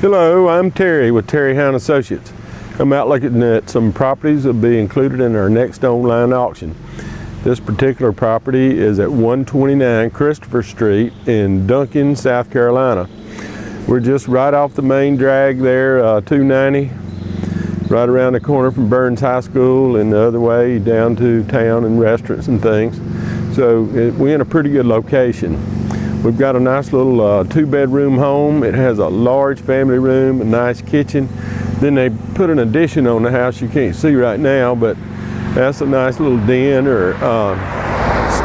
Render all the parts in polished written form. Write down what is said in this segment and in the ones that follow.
Hello, I'm Terry with Terry Hound Associates. I'm out looking at some properties that will be included in our next online auction. This particular property is at 129 Christopher Street in Duncan, South Carolina. We're just right off the main drag there, 290, right around the corner from Burns High School and the other way down to town and restaurants and things. So we're in a pretty good location. We've got a nice little two-bedroom home. It has a large family room, a nice kitchen. Then they put an addition on the house you can't see right now, but that's a nice little den or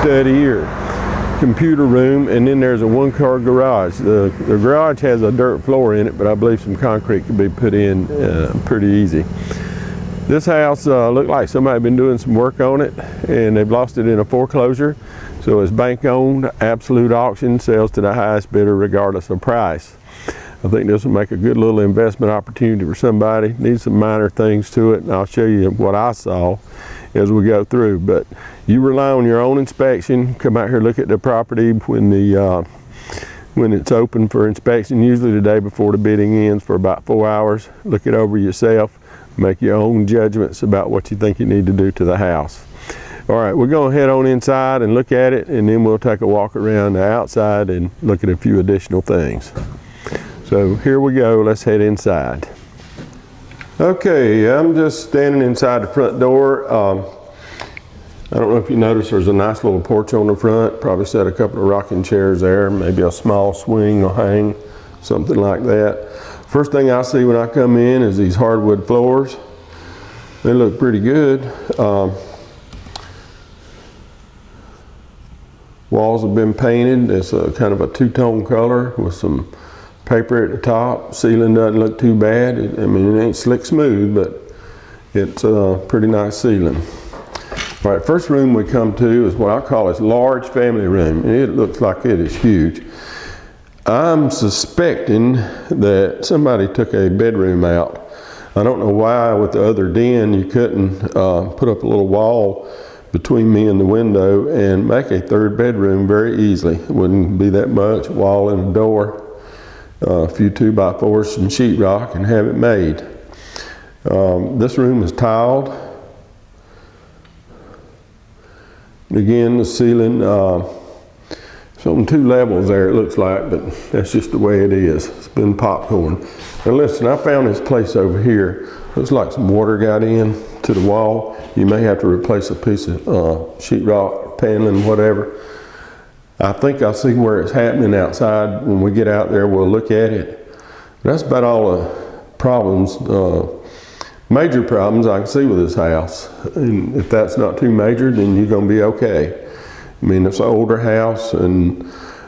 study or computer room. And then there's a one-car garage. The garage has a dirt floor in it, but I believe some concrete could be put in pretty easy. This house looked like somebody had been doing some work on it, and they've lost it in a foreclosure. So it's bank owned, absolute auction, sells to the highest bidder regardless of price. I think this will make a good little investment opportunity for somebody. Needs some minor things to it, and I'll show you what I saw as we go through. But you rely on your own inspection. Come out here, look at the property when it's open for inspection, usually the day before the bidding ends for about 4 hours. Look it over yourself, make your own judgments about what you think you need to do to the house. All right, we're going to head on inside and look at it, and then we'll take a walk around the outside and look at a few additional things. So here we go, let's head inside. Okay, I'm just standing inside the front door. I don't know if you noticed there's a nice little porch on the front. Probably set a couple of rocking chairs there, maybe a small swing or hang, something like that. First thing I see when I come in is these hardwood floors. They look pretty good. Walls have been painted. It's a kind of a two-tone color with some paper at the top. Ceiling doesn't look too bad. I mean, it ain't slick smooth, but it's a pretty nice ceiling. All right, first room we come to is what I call its large family room. It looks like it is huge. I'm suspecting that somebody took a bedroom out. I don't know why with the other den you couldn't put up a little wall between me and the window and make a third bedroom very easily. It wouldn't be that much, wall and a door, a few 2x4s and sheetrock, and have it made. This room is tiled. Again, the ceiling, it's on 2 levels there it looks like, but that's just the way it is. It's been popcorn. Now listen, I found this place over here. Looks like some water got in to the wall. You may have to replace a piece of sheetrock, paneling, whatever. I think I see where it's happening outside. When we get out there, we'll look at it. That's about all the problems, major problems I can see with this house. And if that's not too major, then you're gonna be okay. I mean, it's an older house and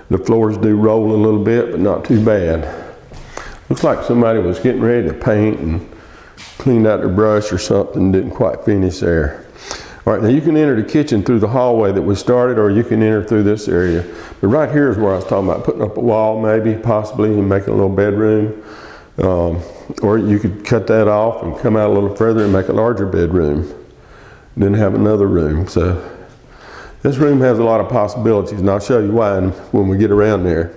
the floors do roll a little bit, but not too bad. Looks like somebody was getting ready to paint and cleaned out their brush or something, didn't quite finish there. All right, now you can enter the kitchen through the hallway that we started, or you can enter through this area. But right here is where I was talking about putting up a wall maybe, possibly, and making a little bedroom. Or you could cut that off and come out a little further and make a larger bedroom. Then have another room. So this room has a lot of possibilities, and I'll show you why when we get around there.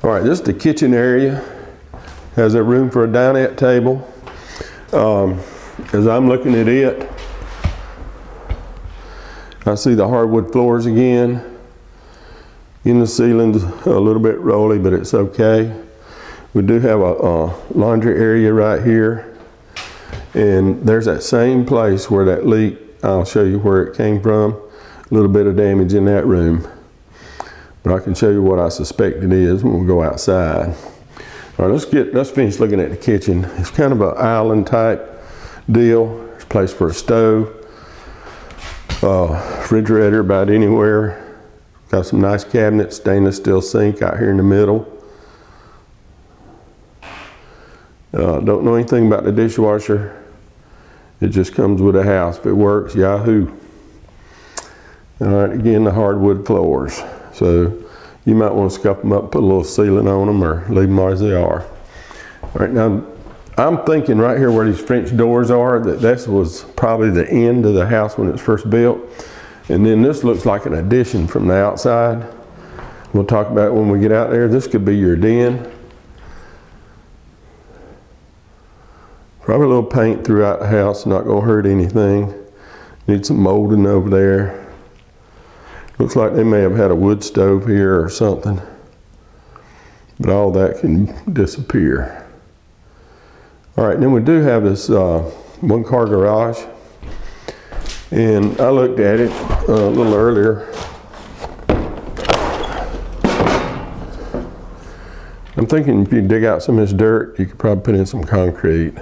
All right, this is the kitchen area. Has a room for a dinette table. As I'm looking at it, I see the hardwood floors again. In the ceiling's a little bit rolly, but it's okay. We do have a laundry area right here. And there's that same place where that leak, I'll show you where it came from. A little bit of damage in that room. But I can show you what I suspect it is when we go outside. All right, let's finish looking at the kitchen. It's kind of an island type deal. There's a place for a stove, refrigerator about anywhere. Got some nice cabinets, stainless steel sink out here in the middle. Don't know anything about the dishwasher. It just comes with the house. If it works, yahoo. All right, again, the hardwood floors. So you might want to scuff them up, put a little ceiling on them, or leave them as they are. All right, now I'm thinking right here where these French doors are, that this was probably the end of the house when it was first built. And then this looks like an addition from the outside. We'll talk about it when we get out there. This could be your den. Probably a little paint throughout the house, not gonna hurt anything. Need some molding over there. Looks like they may have had a wood stove here or something. But all that can disappear. All right, then we do have this one-car garage. And I looked at it a little earlier. I'm thinking if you dig out some of this dirt, you could probably put in some concrete.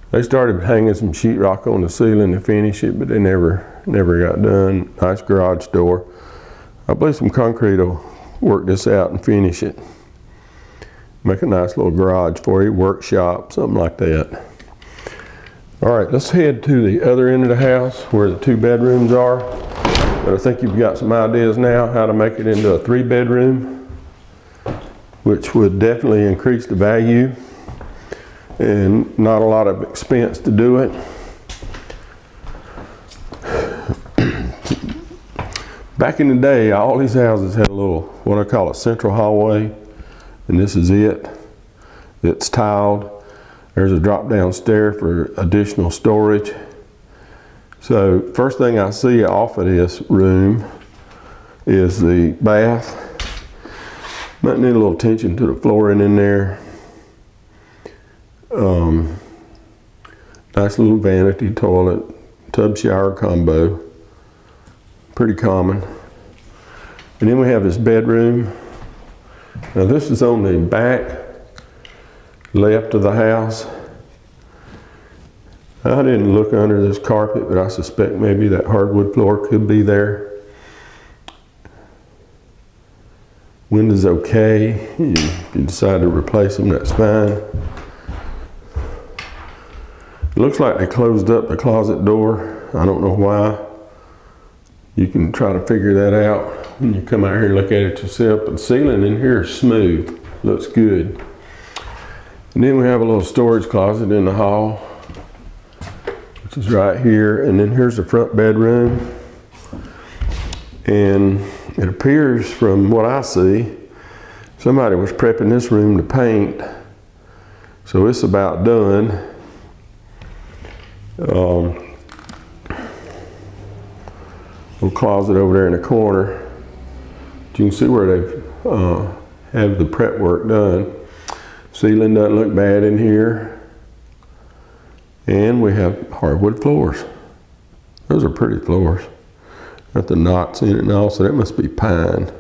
They started hanging some sheetrock on the ceiling to finish it, but they never got done. Nice garage door. I believe some concrete will work this out and finish it. Make a nice little garage for you, workshop, something like that. All right, let's head to the other end of the house where the 2 bedrooms are. But I think you've got some ideas now how to make it into a 3-bedroom, which would definitely increase the value and not a lot of expense to do it. Back in the day, all these houses had a little, what I call a central hallway, and this is it. It's tiled. There's a drop-down stair for additional storage. So first thing I see off of this room is the bath. Might need a little attention to the flooring in there. Nice little vanity toilet, tub shower combo. Pretty common. And then we have this bedroom. Now this is on the back left of the house. I didn't look under this carpet, but I suspect maybe that hardwood floor could be there. Windows okay. If you decide to replace them, that's fine. It looks like they closed up the closet door. I don't know why. You can try to figure that out when you come out here and look at it yourself. But the ceiling in here is smooth. Looks good. And then we have a little storage closet in the hall, which is right here. And then here's the front bedroom. And it appears from what I see, somebody was prepping this room to paint. So it's about done. Little closet over there in the corner. You can see where they've have the prep work done. Ceiling doesn't look bad in here. And we have hardwood floors. Those are pretty floors. Got the knots in it and all, so that must be pine.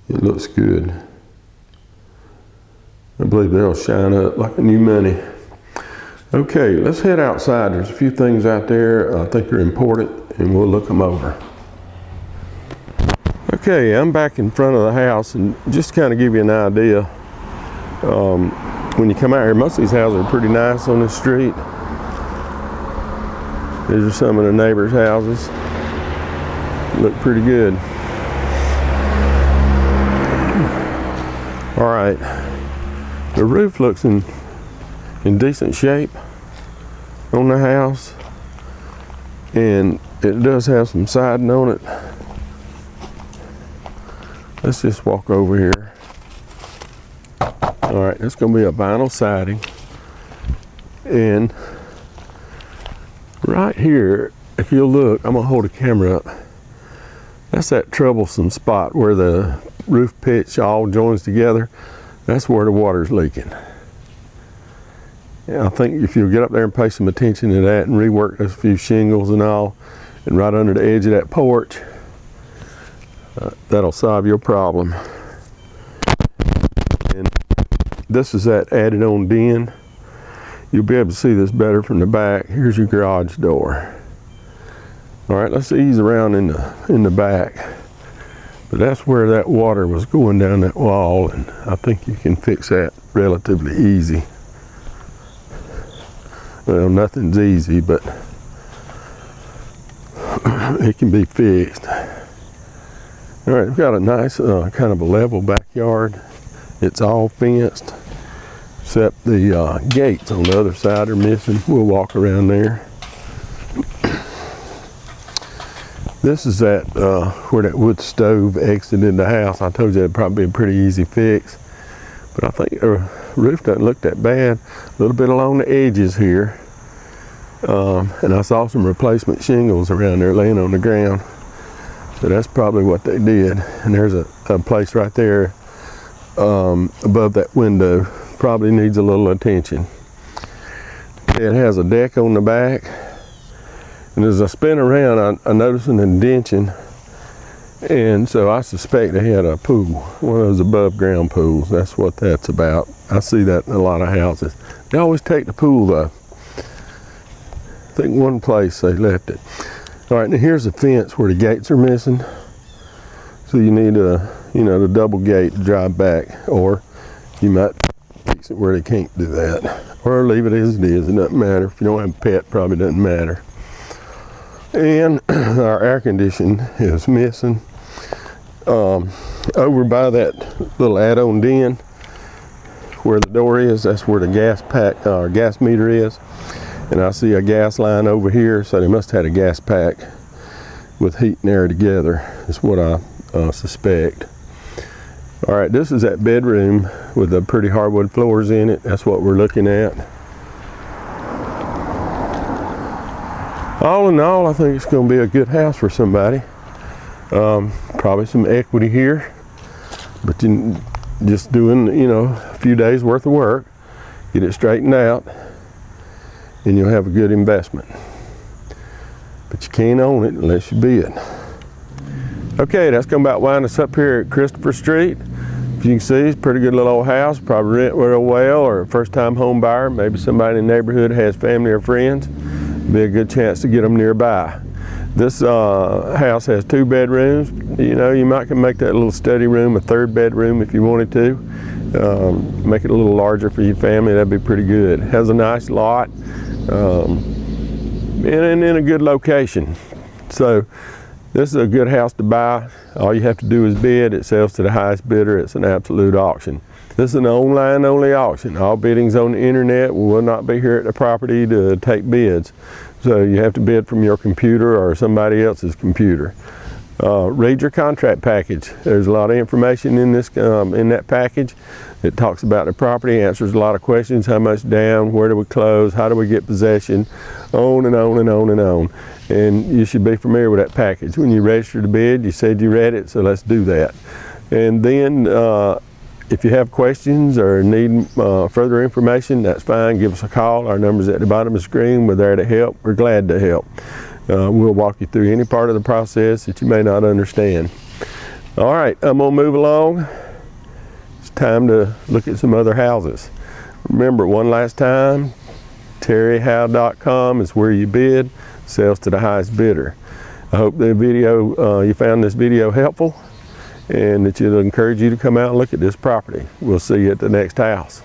It looks good. I believe they'll shine up like a new money. Okay, let's head outside. There's a few things out there I think are important, and we'll look them over. Okay, I'm back in front of the house, and just to kind of give you an idea, when you come out here, most of these houses are pretty nice on this street. These are some of the neighbors' houses. Look pretty good. All right, the roof looks in decent shape on the house, and it does have some siding on it. Let's just walk over here. All right, it's going to be a vinyl siding, and right here, if you'll look, I'm going to hold the camera up. That's that troublesome spot where the roof pitch all joins together. That's where the water's leaking. Yeah, I think if you'll get up there and pay some attention to that and rework those few shingles and all, and right under the edge of that porch, that'll solve your problem. And this is that added on den. You'll be able to see this better from the back. Here's your garage door. All right, let's ease around in the back. But that's where that water was going down that wall, and I think you can fix that relatively easy. Well, nothing's easy, but it can be fixed. All right, we've got a nice kind of a level backyard. It's all fenced, except the gates on the other side are missing. We'll walk around there. This is where that wood stove exited the house. I told you it'd probably be a pretty easy fix. but I think the roof doesn't look that bad. A little bit along the edges here. And I saw some replacement shingles around there laying on the ground. So that's probably what they did. And there's a place right there above that window. Probably needs a little attention. It has a deck on the back. And as I spin around, I noticed an indention. And so I suspect they had a pool, one of those above ground pools. That's what that's about. I see that in a lot of houses. They always take the pool though. I think one place they left it. All right, now here's the fence where the gates are missing. So you need the double gate to drive back, or you might fix it where they can't do that. Or leave it as it is, it doesn't matter. If you don't have a pet, it probably doesn't matter. And our air conditioning is missing. Over by that little add-on den where the door is, that's where the gas meter is. And I see a gas line over here, so they must have had a gas pack with heat and air together, is what I suspect. All right, this is that bedroom with the pretty hardwood floors in it. That's what we're looking at. All in all, I think it's going to be a good house for somebody. Probably some equity here, but just doing, a few days worth of work, get it straightened out, and you'll have a good investment. But you can't own it unless you bid. Okay, that's going to about wind us up here at Christopher Street. As you can see, it's a pretty good little old house, probably rent real well, or a first-time home buyer. Maybe somebody in the neighborhood has family or friends. Be a good chance to get them nearby. This house has 2 bedrooms. You might can make that little study room a 3rd bedroom if you wanted to. Make it a little larger for your family, that'd be pretty good. It has a nice lot and in a good location. So this is a good house to buy. All you have to do is bid. It sells to the highest bidder. It's an absolute auction. This is an online only auction. All bidding's on the internet. We will not be here at the property to take bids. So you have to bid from your computer or somebody else's computer. Read your contract package. There's a lot of information in this in that package. It talks about the property, answers a lot of questions. How much down, where do we close, how do we get possession, on and on and on and on. And you should be familiar with that package. When you registered to bid, you said you read it, so let's do that. And then if you have questions or need further information, that's fine. Give us a call. Our number's at the bottom of the screen. We're there to help. We're glad to help. We'll walk you through any part of the process that you may not understand. All right, I'm gonna move along. It's time to look at some other houses. Remember, one last time, terryhowe.com is where you bid, sells to the highest bidder. I hope the video, you found this video helpful, and that it'll encourage you to come out and look at this property. We'll see you at the next house.